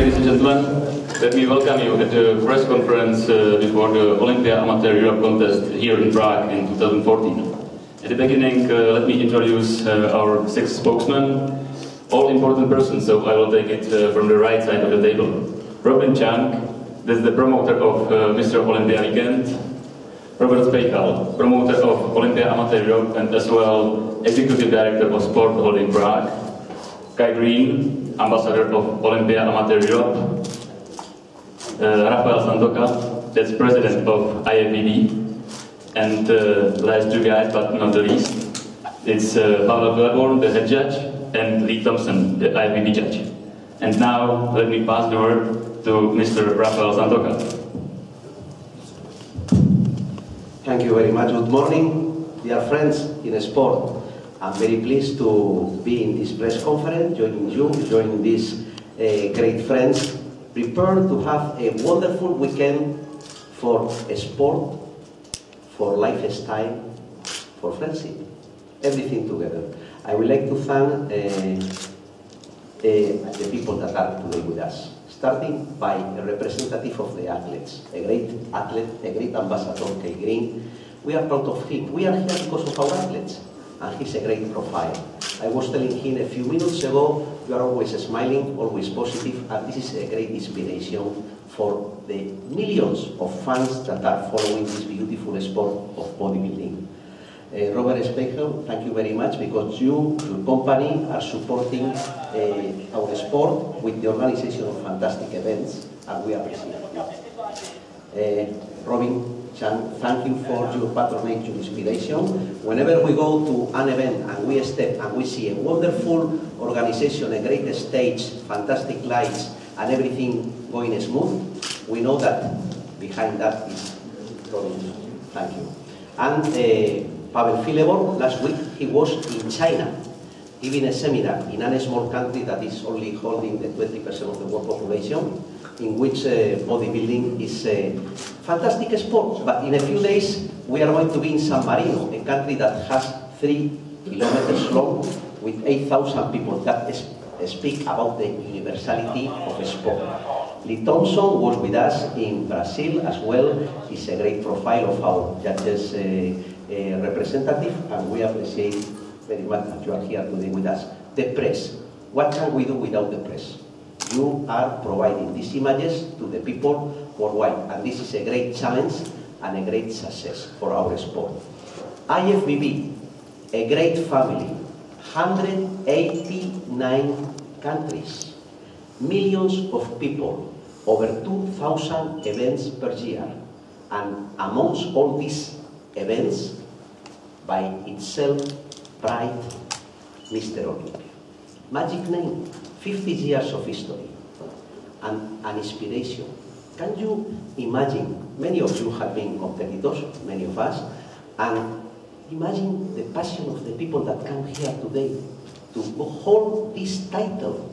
ladies and gentlemen. Let me welcome you at the press conference before the Olympia Amateure Europe contest here in Prague in 2014. At the beginning, let me introduce our 6 spokesmen, all important persons, so I will take it from the right side of the table. Robin Chang, that's the promoter of Mr. Olympia Weekend. Robert Spejchal, promoter of Olympia Amateure Europe and as well Executive Director of Sport Holding Prague. Kai Greene, Ambassador of Olympia Amateure Europe. Rafel, that's President of IFBB. And last 2 guys, but not the least, it's Pavel Gleborn, the head judge, and Lee Thompson, the IFBB judge. And now, let me pass the word to Mr. Rafel Santonja. Thank you very much. Good morning, dear friends in sport. I'm very pleased to be in this press conference, joining you, joining these great friends, prepared to have a wonderful weekend for sport, for lifestyle, for friendship, everything together. I would like to thank the people that are today with us, starting by a representative of the athletes, a great athlete, a great ambassador, Kai Greene. We are proud of him. We are here because of our athletes, and he's a great profile. I was telling him a few minutes ago, you are always smiling, always positive, and this is a great inspiration for the millions of fans that are following this beautiful sport of bodybuilding. Robert Spejchal, thank you very much, because you, your company, are supporting our sport with the organization of fantastic events, and we appreciate it. Robin Chan, thank you for your patronage, your inspiration. Whenever we go to an event and we step and we see a wonderful organization, a great stage, fantastic lights, and everything going smooth, we know that behind that is Robin. Thank you. And Pavel Gleborn, last week he was in China giving a seminar in a small country that is only holding the 20% of the world population, in which bodybuilding is a fantastic sport. But in a few days we are going to be in San Marino, a country that has 3 kilometers long with 8,000 people that speak about the universality of sport. Lee Thompson was with us in Brazil as well. He's a great profile of our judges representative, and we appreciate very much that you are here today with us. The press. What can we do without the press? You are providing these images to the people worldwide, and this is a great challenge and a great success for our sport. IFBB, a great family, 189 countries, millions of people, over 2,000 events per year, and amongst all these events, by itself, pride, Mr. Olympia. Magic name, 50 years of history, and an inspiration. Can you imagine, many of you have been competitors, many of us, and imagine the passion of the people that come here today to hold this title,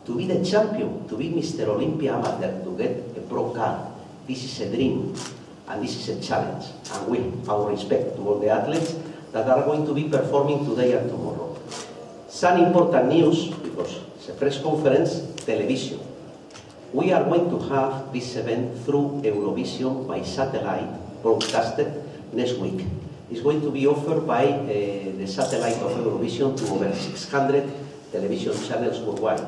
to be the champion, to be Mr. Olympia Amateur, to get a pro card. This is a dream, and this is a challenge. And with our respect to all the athletes that are going to be performing today and tomorrow. Some important news, because it's a press conference, television. We are going to have this event through Eurovision by satellite, broadcasted next week. It's going to be offered by the satellite of Eurovision to over 600 television channels worldwide.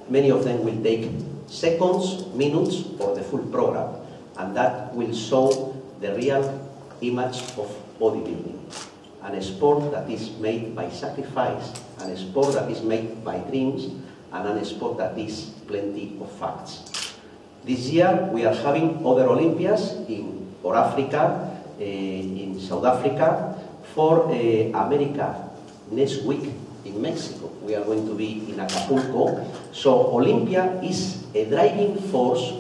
Many of them will take seconds, minutes, or the full program, and that will show the real image of bodybuilding. And a sport that is made by sacrifice, and a sport that is made by dreams, and a sport that is plenty of facts. This year we are having other Olympiads for Africa, in South Africa, for America next week in Mexico. We are going to be in Acapulco. So Olympia is a driving force,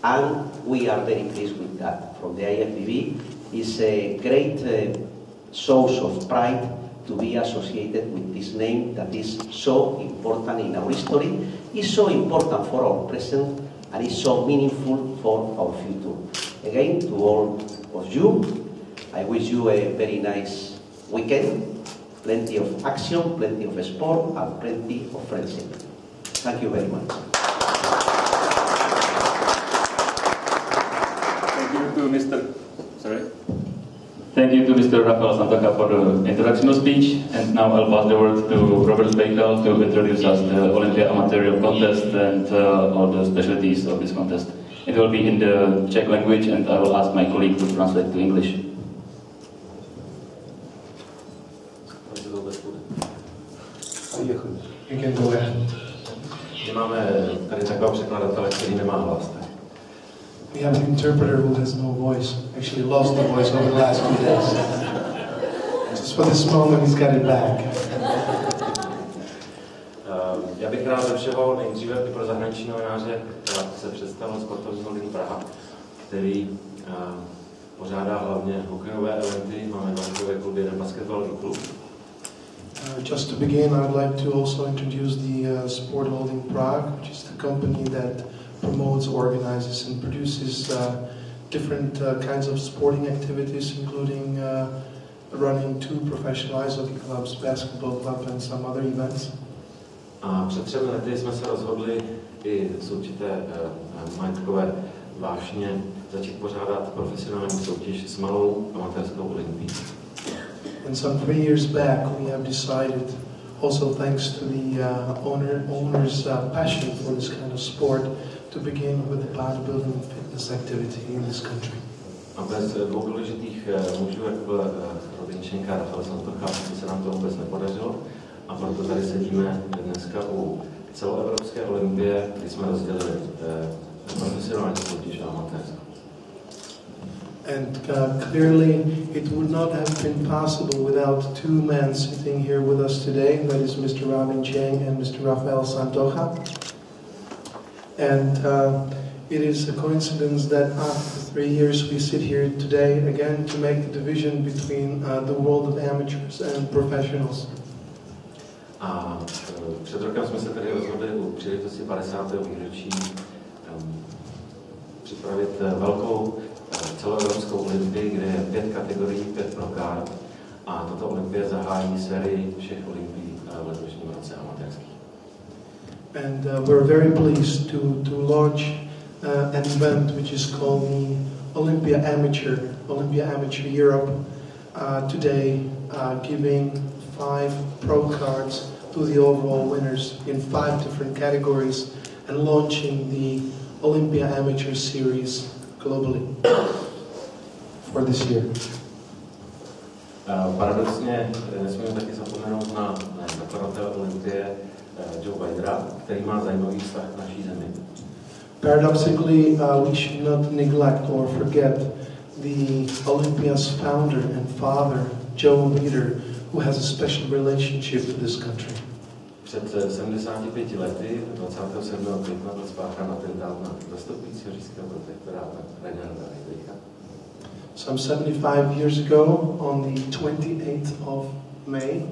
and we are very pleased with that. From the IFBB, it's a great source of pride to be associated with this name that is so important in our history, is so important for our present, and is so meaningful for our future. Again, to all of you, I wish you a very nice weekend, plenty of action, plenty of sport, and plenty of friendship. Thank you very much. Mr. Rafel Santonja for the introductional speech, and now I'll pass the word to Robert Bakel to introduce us the Olympia Amateure contest and all the specialties of this contest. It will be in the Czech language, and I will ask my colleague to translate to English. You can go ahead. Máme tady takového překladatele, který nemá hlas. We have an interpreter who has no voice. Actually lost the voice over the last few days. Just for this moment he's got it back. Já bych rád ze všeho nejdříve i pro zahraniční novináře se představil sportovní holding Praha, který pořádá hlavně hokejové eventy, máme dva hokejové kluby, jeden basketbalový klub. Just to begin, I'd like to also introduce the Sport Holding Prague, which is the company that promotes, organizes and produces different kinds of sporting activities, including running 2 professional ice hockey clubs, basketball club and some other events. A před 3 lety jsme se rozhodli i z určité majetkové vášně začít pořádat profesionální soutěž s malou amatérskou olympií. And some 3 years back we have decided, also thanks to the owner's passion for this kind of sport, to begin with the bodybuilding and fitness activity in this country. A bez 2 důležitých mužů, jako byl Robinčenka a Rafel Santonja, se nám to vůbec nepodařilo. A proto tady sedíme dneska u celoevropské olympie, kdy jsme rozdělili profesionální soutěž a amatérskou. And clearly it would not have been possible without 2 men sitting here with us today, that is Mr. Robin Cheng and Mr. Rafel Santonja. And it is a coincidence that after 3 years we sit here today again to make the division between the world of amateurs and professionals. A před rokem jsme se tedy rozhodli u příležitosti 50. výročí připravit velkou celoevropskou olympii, kde je 5 kategorií, 5 pro kart. A tato olympie zahájí sérii všech olympií v letošním roce amatérských. And we're very pleased to launch an event which is called the Olympia Amateure Europe today, giving 5 pro cards to the overall winners in 5 different categories and launching the Olympia Amateur Series globally for this year. Paradoxně nesmíme taky zapomenout na zakladatele olympie Joe Bidera, který má zajímavý vztah k naší zemi. Paradoxically, we should not neglect or forget the Olympia's founder and father, Joe Bidder, who has a special relationship to this country. Před 75 lety, 27. května, byl spáchán atentát na zastupujícího říšského protektoráta Reinharda Heydricha. Some 75 years ago, on the 28th of May,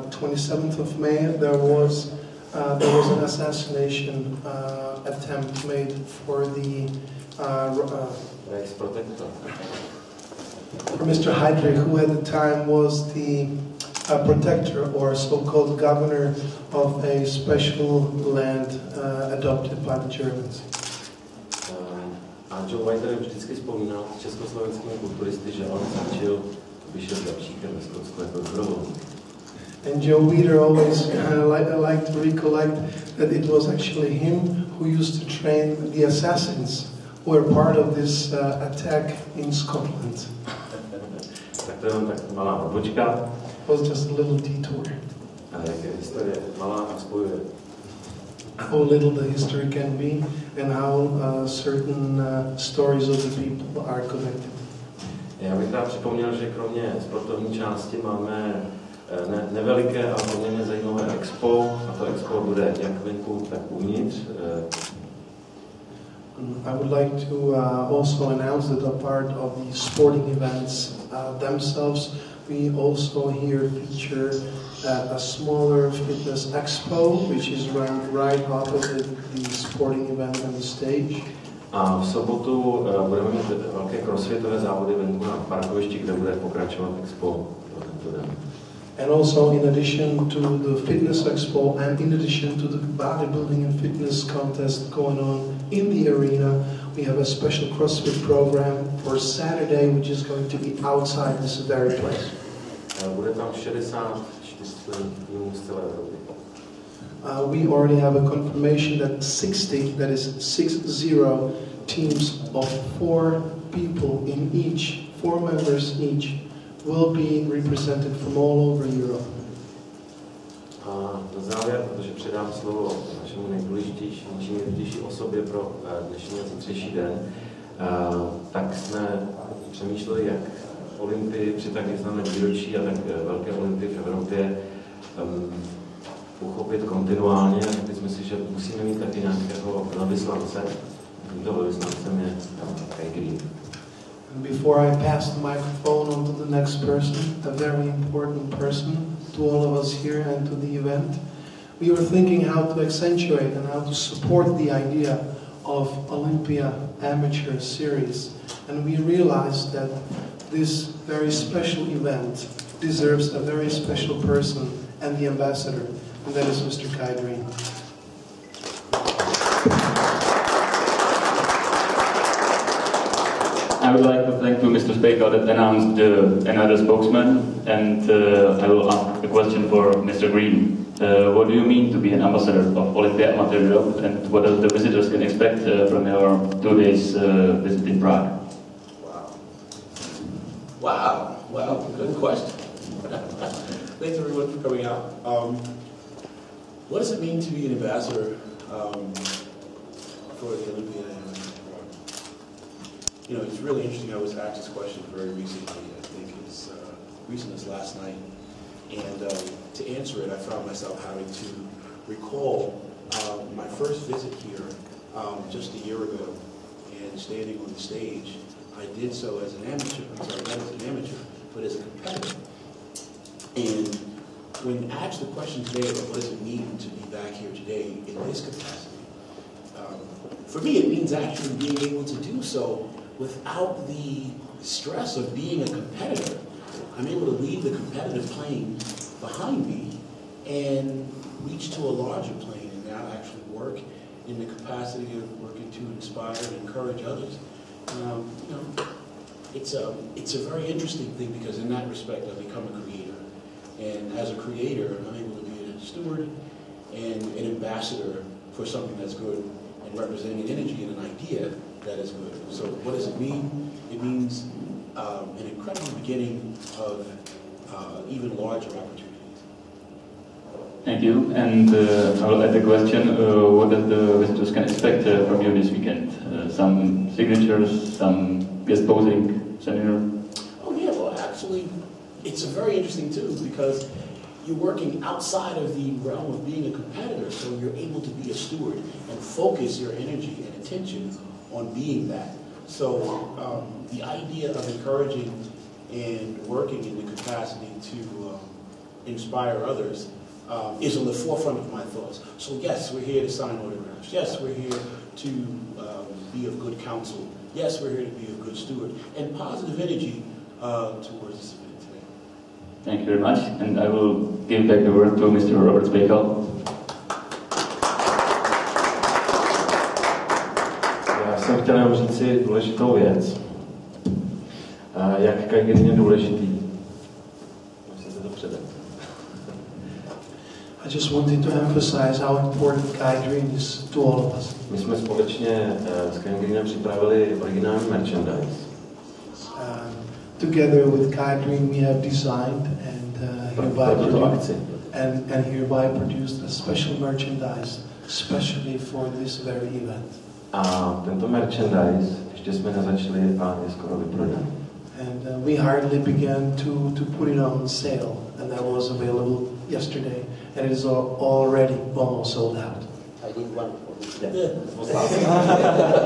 27th of May, there was an assassination attempt made for the for Mr. Heydrich, who at the time was the protector or so-called governor of a special land adopted by the Germans. A Joe Bidder vždycky vzpomínal s československými kulturisty, že on začal vyšel lepšíkem ve Skotsku jako dobrovolník. And Joe Bidder always liked to recollect that it was actually him who used to train the assassins who were part of this attack in Scotland. Tak to je tak malá odbočka. It was just a little detour. A jak je historie malá a spojuje. How little the history can be and how certain stories of the people are connected. Já bych rád připomněl, že kromě sportovní části máme neveliké a poměrně zajímavé expo. A to expo bude jak venku, tak uvnitř. I would like to also announce that a part of the sporting events themselves, we also here feature a smaller fitness expo, which is run right opposite the sporting event on the stage. A v sobotu budeme mít velké crossfitové závody venku na parkovišti, kde bude pokračovat expo pro tento den. And also in addition to the fitness expo and in addition to the bodybuilding and fitness contest going on in the arena. We have a special CrossFit program for Saturday, which is going to be outside this very place. Bude tam 64 týmů z celé Evropy. We already have a confirmation that 60, that is 60 teams of 4 people in each, 4 members each, will be represented from all over Europe. A na závěr, protože předám slovo našemu nejdůležitější osobě pro dnešní a zítřejší den, tak jsme přemýšleli, jak Olympii při tak významném výročí a tak velké Olympii v Evropě uchopit kontinuálně. A řekli jsme si, že musíme mít taky nějakého velvyslance. Tímto velvyslancem je Kai Greene. Before I pass the microphone on to the next person, a very important person to all of us here and to the event, we were thinking how to accentuate and how to support the idea of Olympia Amateur Series. And we realized that this very special event deserves a very special person and the ambassador, and that is Mr. Kai Greene. I would like to thank Mr. Speaker that announced another spokesman, and I will ask a question for Mr. Greene. What do you mean to be an ambassador of Olympia Amateure Europe, and what does the visitors can expect from your 2 days visit in Prague? Wow, good question. Thanks everyone for coming out. What does it mean to be an ambassador for the Olympia? You know, it's really interesting. I was asked this question very recently. I think it's recent as last night. And to answer it, I found myself having to recall my first visit here just a year ago, and standing on the stage. I did so as an amateur. I'm sorry, not as an amateur, but as a competitor. And when asked the question today about what does it mean to be back here today in this capacity, for me it means actually being able to do so without the stress of being a competitor. I'm able to leave the competitive plane behind me and reach to a larger plane and now actually work in the capacity of working to inspire and encourage others. You know, it's a very interesting thing because in that respect I become a creator. And as a creator, I'm able to be a steward and an ambassador for something that's good and representing an energy and an idea that is good. So what does it mean? It means an incredible beginning of even larger opportunities. Thank you. And I will add the question, what does the visitors can expect from you this weekend? Some signatures, some guest posing, seminar? Oh yeah, well actually, it's very interesting too because you're working outside of the realm of being a competitor, so you're able to be a steward and focus your energy and attention on being that. So the idea of encouraging and working in the capacity to inspire others is on the forefront of my thoughts. So yes, we're here to sign autographs. Yes, we're here to be of good counsel. Yes, we're here to be a good steward and positive energy towards this event today. Thank you very much, and I will give back the word to Mr. Robert Spekel. Já jsem chtěl jenom říct si důležitou věc. Jak Kai Greene je důležitý. Musím se to předat. I just wanted to emphasize how important Kai Greene is to all of us. My jsme společně s Kai Greenem připravili originální merchandise. Together with Kai Greene we have designed and hereby produced a special merchandise especially for this very event. A tento merchandise ještě jsme nezačali a je skoro vyprodaný. And we hardly began to put it on sale, and that was available yesterday, and it is already almost sold out. I need one for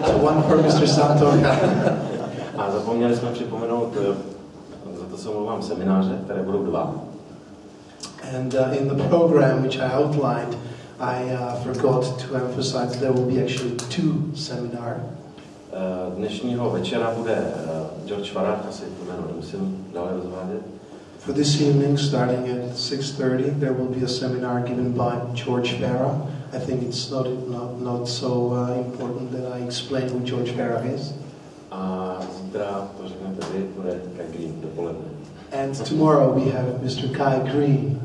So one for Mr. Santonja. A zapomněli jsme připomenout, za to se omlouvám, semináře, které budou 2. And in the program which I outlined, I forgot to emphasize there will be actually 2 seminars. Dnešního večera bude George Farah, asi to jméno nemusím dále rozvádět. For this evening, starting at 6:30, there will be a seminar given by George Farah. I think it's not so important that I explain who George Farah is. A zítra to řeknete vy, bude Kai Greene dopoledne. And tomorrow we have Mr. Kai Greene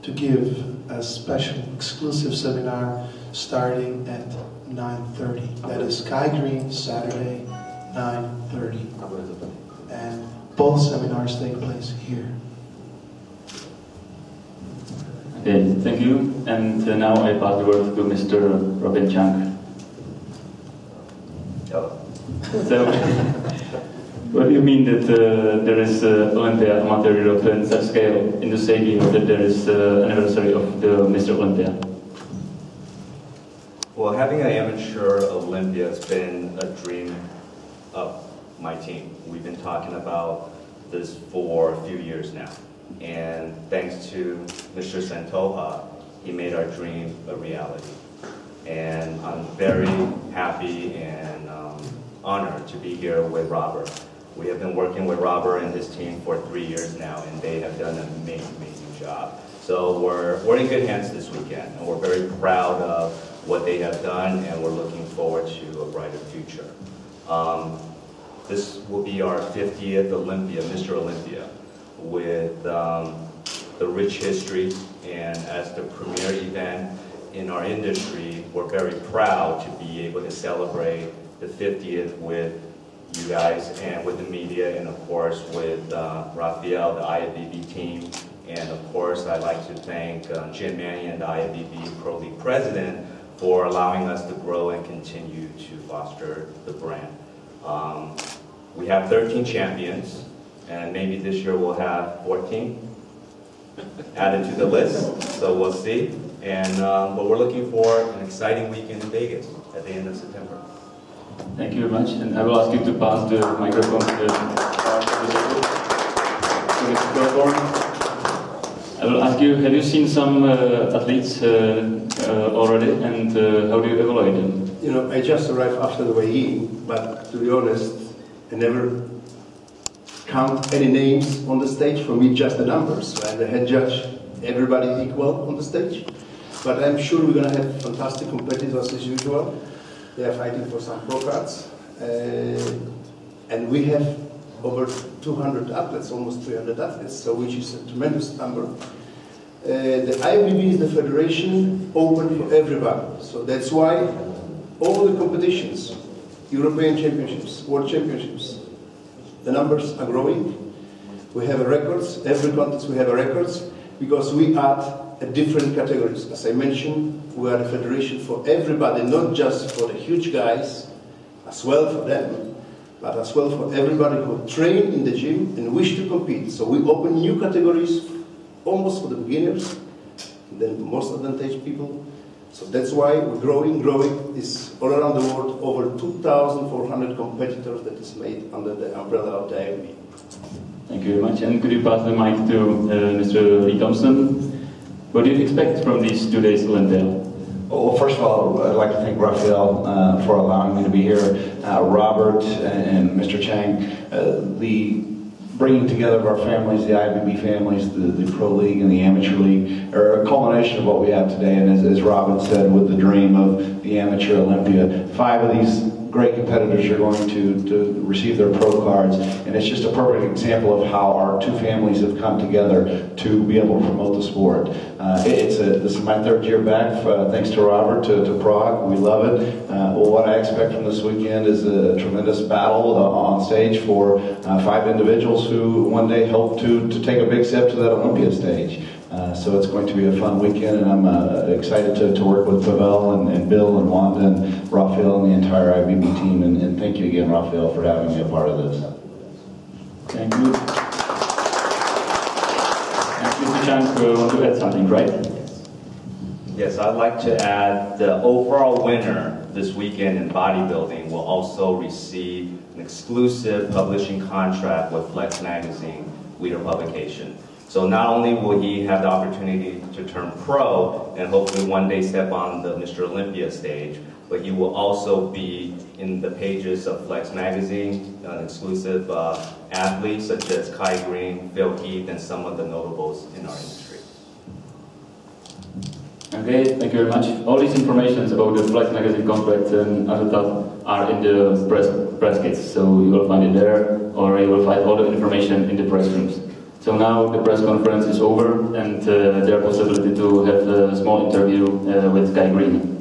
to give a special exclusive seminar starting at 9:30. That is Kai Greene, Saturday, 9:30. And both seminars take place here. Okay, thank you. And now I pass the word to Mr. Robin Chang. So, what do you mean that there is Olympia Amateure Europe in such scale in the same year that there is anniversary of the Mr. Olympia? Well, having an amateur Olympia has been a dream of my team. We've been talking about this for a few years now. And thanks to Mr. Santonja, he made our dream a reality. And I'm very happy and honored to be here with Robert. We have been working with Robert and his team for 3 years now, and they have done an amazing job. So we're in good hands this weekend, and we're very proud of what they have done, and we're looking forward to a brighter future. This will be our 50th Olympia, Mr. Olympia, with the rich history, and as the premier event in our industry, we're very proud to be able to celebrate the 50th with you guys and with the media, and of course with Rafel, the IFBB team, and of course I'd like to thank Jim Mannion, the IFBB Pro League president, for allowing us to grow and continue to foster the brand. We have 13 champions, and maybe this year we'll have 14 added to the list, so we'll see. And but we're looking for an exciting weekend in Vegas at the end of September. Thank you very much, and I will ask you to pass the microphone to the platform. I will ask you, have you seen some athletes already, and how do you evaluate them? You know, I just arrived after the weigh-in, but to be honest, I never count any names on the stage. For me, just the numbers. Right? The head judge, everybody equal on the stage. But I'm sure we're going to have fantastic competitors as usual. They are fighting for some pro cards. And we have over 200 athletes, almost 300 athletes, so which is a tremendous number. The IFBB is the federation open for everybody. So that's why all the competitions, European Championships, World Championships, the numbers are growing. We have records, every contest we have records, because we add different categories. As I mentioned, we are a federation for everybody, not just for the huge guys, as well for them, but as well for everybody who train in the gym and wish to compete. So we open new categories, almost for the beginners, then most advantaged people. So that's why we're growing. Is all around the world, over 2,400 competitors that is made under the umbrella of the IFBB. Thank you very much, and could you pass the mic to Mr. Lee Thompson? What do you expect from these 2 days Olympia? Well, first of all, I'd like to thank Rafel for allowing me to be here. Robert and Mr. Chang, the bringing together of our families, the IFBB families, the Pro League and the Amateur League, are a culmination of what we have today. And as Robin said, with the dream of the Amateur Olympia, 5 of these great competitors are going to receive their pro cards, and it's just a perfect example of how our 2 families have come together to be able to promote the sport. This is my 3rd year back, thanks to Robert, to Prag. We love it. What I expect from this weekend is a tremendous battle on stage for 5 individuals who one day hope to take a big step to that Olympia stage. So it's going to be a fun weekend, and I'm excited to work with Pavel and Bill and Wanda and Rafel and the entire IFBB team. And thank you again, Rafel, for having me a part of this. Thank you. And Mr. Chang, you want to add something, right? Yes, I'd like to add the overall winner this weekend in bodybuilding will also receive an exclusive publishing contract with Flex Magazine, leader publication. So not only will he have the opportunity to turn pro and hopefully one day step on the Mr. Olympia stage, but he will also be in the pages of Flex Magazine, an exclusive athletes such as Kai Greene, Phil Heath, and some of the notables in our industry. Okay, thank you very much. All these informations about the Flex magazine contract and other stuff are in the press kits, so you will find it there, or you will find all the information in the press rooms. So now the press conference is over, and there is possibility to have a small interview with Kai Greene.